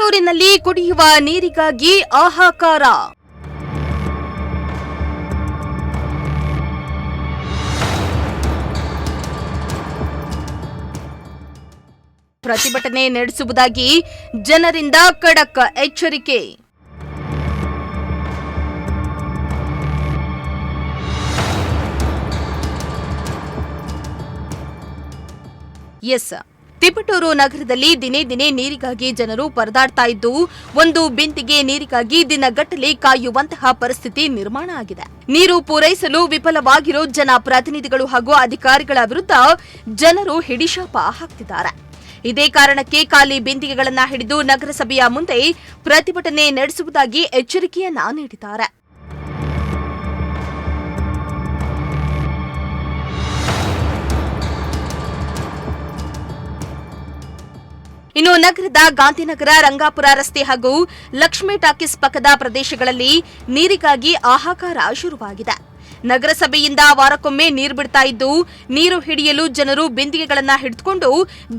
ತಿಪಟೂರಿನಲ್ಲಿ ಕುಡಿಯುವ ನೀರಿಗಾಗಿ ಹಾಹಾಕಾರ. ಪ್ರತಿಭಟನೆ ನಡೆಸುವುದಾಗಿ ಜನರಿಂದ ಖಡಕ್ ಎಚ್ಚರಿಕೆ. ತಿಪಟೂರು ನಗರದಲ್ಲಿ ದಿನೇ ದಿನೇ ನೀರಿಗಾಗಿ ಜನರು ಪರದಾಡ್ತಾ ಇದ್ದು, ಒಂದು ಬಿಂದಿಗೆ ನೀರಿಗಾಗಿ ದಿನಗಟ್ಟಲೆ ಕಾಯುವಂತಹ ಪರಿಸ್ಥಿತಿ ನಿರ್ಮಾಣ ಆಗಿದೆ. ನೀರು ಪೂರೈಸಲು ವಿಫಲವಾಗಿರೋ ಜನಪ್ರತಿನಿಧಿಗಳು ಹಾಗೂ ಅಧಿಕಾರಿಗಳ ವಿರುದ್ಧ ಜನರು ಹಿಡಿಶಾಪ ಹಾಕ್ತಿದ್ದಾರೆ. ಇದೇ ಕಾರಣಕ್ಕೆ ಖಾಲಿ ಬಿಂದಿಗೆಗಳನ್ನು ಹಿಡಿದು ನಗರಸಭೆಯ ಮುಂದೆ ಪ್ರತಿಭಟನೆ ನಡೆಸುವುದಾಗಿ ಎಚ್ಚರಿಕೆಯನ್ನ ನೀಡಿದ್ದಾರೆ. ಇನ್ನು ನಗರದ ಗಾಂಧಿನಗರ, ರಂಗಾಪುರ ರಸ್ತೆ ಹಾಗೂ ಲಕ್ಷ್ಮೀ ಟಾಕೀಸ್ ಪಕ್ಕದ ಪ್ರದೇಶಗಳಲ್ಲಿ ನೀರಿಗಾಗಿ ಹಾಹಾಕಾರ ಶುರುವಾಗಿದೆ. ನಗರಸಭೆಯಿಂದ ವಾರಕ್ಕೊಮ್ಮೆ ನೀರು ಬಿಡ್ತಾ ಇದ್ದು, ನೀರು ಹಿಡಿಯಲು ಜನರು ಬಿಂದಿಗೆಗಳನ್ನು ಹಿಡಿದುಕೊಂಡು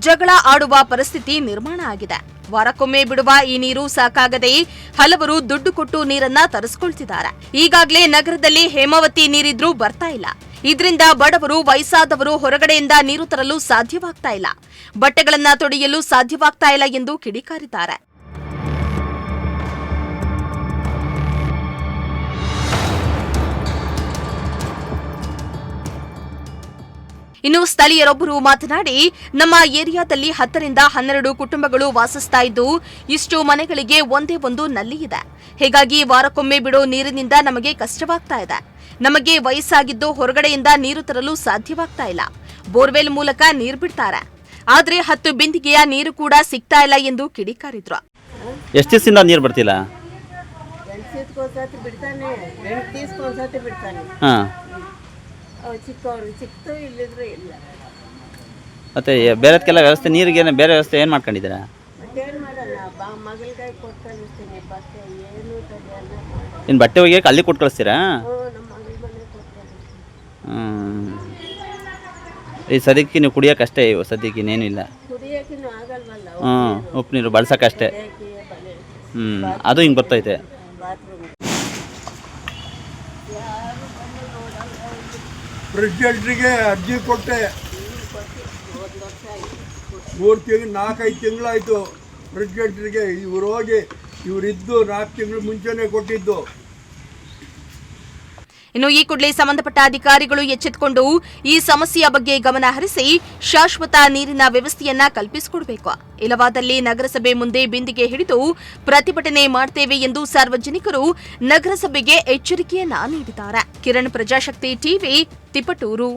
ಜಗಳ ಆಡುವ ಪರಿಸ್ಥಿತಿ ನಿರ್ಮಾಣ ಆಗಿದೆ. ವಾರಕ್ಕೊಮ್ಮೆ ಬಿಡುವ ಈ ನೀರು ಸಾಕಾಗದೆ ಹಲವರು ದುಡ್ಡು ಕೊಟ್ಟು ನೀರನ್ನ ತರಿಸಿಕೊಳ್ತಿದ್ದಾರೆ. ಈಗಾಗಲೇ ನಗರದಲ್ಲಿ ಹೇಮಾವತಿ ನೀರಿದ್ರೂ ಬರ್ತಾ ಇಲ್ಲ. ಇದರಿಂದ ಬಡವರು, ವಯಸ್ಸಾದವರು ಹೊರಗಡೆಯಿಂದ ನೀರು ತರಲು ಸಾಧ್ಯವಾಗ್ತಾ ಇಲ್ಲ, ಬಟ್ಟೆಗಳನ್ನ ತೊಳೆಯಲು ಸಾಧ್ಯವಾಗ್ತಾ ಇಲ್ಲ ಎಂದು ಕಿಡಿಕಾರಿದ್ದಾರೆ. ಇನ್ನು ಸ್ಥಳೀಯರೊಬ್ಬರು ಮಾತನಾಡಿ, ನಮ್ಮ ಏರಿಯಾದಲ್ಲಿ 10 ರಿಂದ 12 ಕುಟುಂಬಗಳು ವಾಸಿಸ್ತಾ ಇದ್ದು, ಇಷ್ಟು ಮನೆಗಳಿಗೆ ಒಂದೇ ಒಂದು ನಲ್ಲಿ ಇದೆ. ಹೀಗಾಗಿ ವಾರಕ್ಕೊಮ್ಮೆ ಬಿಡೋ ನೀರಿನಿಂದ ನಮಗೆ ಕಷ್ಟವಾಗ್ತಾ ಇದೆ. ನಮಗೆ ವಯಸ್ಸಾಗಿದ್ದು ಹೊರಗಡೆಯಿಂದ ನೀರು ತರಲು ಸಾಧ್ಯವಾಗ್ತಾ ಇಲ್ಲ. ಬೋರ್ವೆಲ್ ಮೂಲಕ ನೀರು ಬಿಡ್ತಾರೆ, ಆದ್ರೆ 10 ಬಿಂದಿಗೆಯ ನೀರು ಕೂಡ ಸಿಗ್ತಾ ಇಲ್ಲ ಎಂದು ಕಿಡಿಕಾರಿದ್ರು. ಎಷ್ಟು ದಿವಸದಿಂದ ನೀರು ಬರ್ತಿಲ್ಲ? ಮತ್ತೆ ಬೇರೆದಕ್ಕೆಲ್ಲ ವ್ಯವಸ್ಥೆ, ನೀರಿಗೆ ಬೇರೆ ವ್ಯವಸ್ಥೆ ಏನು ಮಾಡ್ಕೊಂಡಿದ್ದೀರಾ? ಇನ್ನು ಬಟ್ಟೆ ಒಗೆಯಕ್ಕೆ ಅಲ್ಲಿ ಕೊಟ್ಟು ಕಳಿಸ್ತೀರಾ? ಈ ಸದ್ಯಕ್ಕೆ ನೀವು ಕುಡಿಯೋಕ್ಕಷ್ಟೇ, ಸದ್ಯಕ್ಕೆ ಇನ್ನೇನು ಇಲ್ಲ. ಉಪ್ಪು ನೀರು ಬಳಸೋಕ್ಕಷ್ಟೇ. ಅದು ಹಿಂಗೆ ಬರ್ತೈತೆ. ಪ್ರೆಸಿಡೆಂಟ್ರಿಗೆ ಅರ್ಜಿ ಕೊಟ್ಟೆ, 4-5 ತಿಂಗಳಾಯಿತು. ಪ್ರೆಸಿಡೆಂಟ್ರಿಗೆ ಇವ್ರು ಹೋಗಿ ಇವರಿದ್ದು 4 ತಿಂಗಳು ಮುಂಚೆನೇ ಕೊಟ್ಟಿದ್ದು. ಇನ್ನು ಈ ಕೂಡಲೇ ಸಂಬಂಧಪಟ್ಟ ಅಧಿಕಾರಿಗಳು ಎಚ್ಚೆತ್ತುಕೊಂಡು ಈ ಸಮಸ್ಯೆಯ ಬಗ್ಗೆ ಗಮನ ಹರಿಸಿ ಶಾಶ್ವತ ನೀರಿನ ವ್ಯವಸ್ಥೆಯನ್ನ ಕಲ್ಪಿಸಿಕೊಡಬೇಕು. ಇಲ್ಲವಾದಲ್ಲಿ ನಗರಸಭೆ ಮುಂದೆ ಬಿಂದಿಗೆ ಹಿಡಿದು ಪ್ರತಿಭಟನೆ ಮಾಡ್ತೇವೆ ಎಂದು ಸಾರ್ವಜನಿಕರು ನಗರಸಭೆಗೆ ಎಚ್ಚರಿಕೆಯನ್ನ ನೀಡಿದ್ದಾರೆ. ಕಿರಣ್, ಪ್ರಜಾಶಕ್ತಿ ಟಿವಿ, ತಿಪಟೂರು.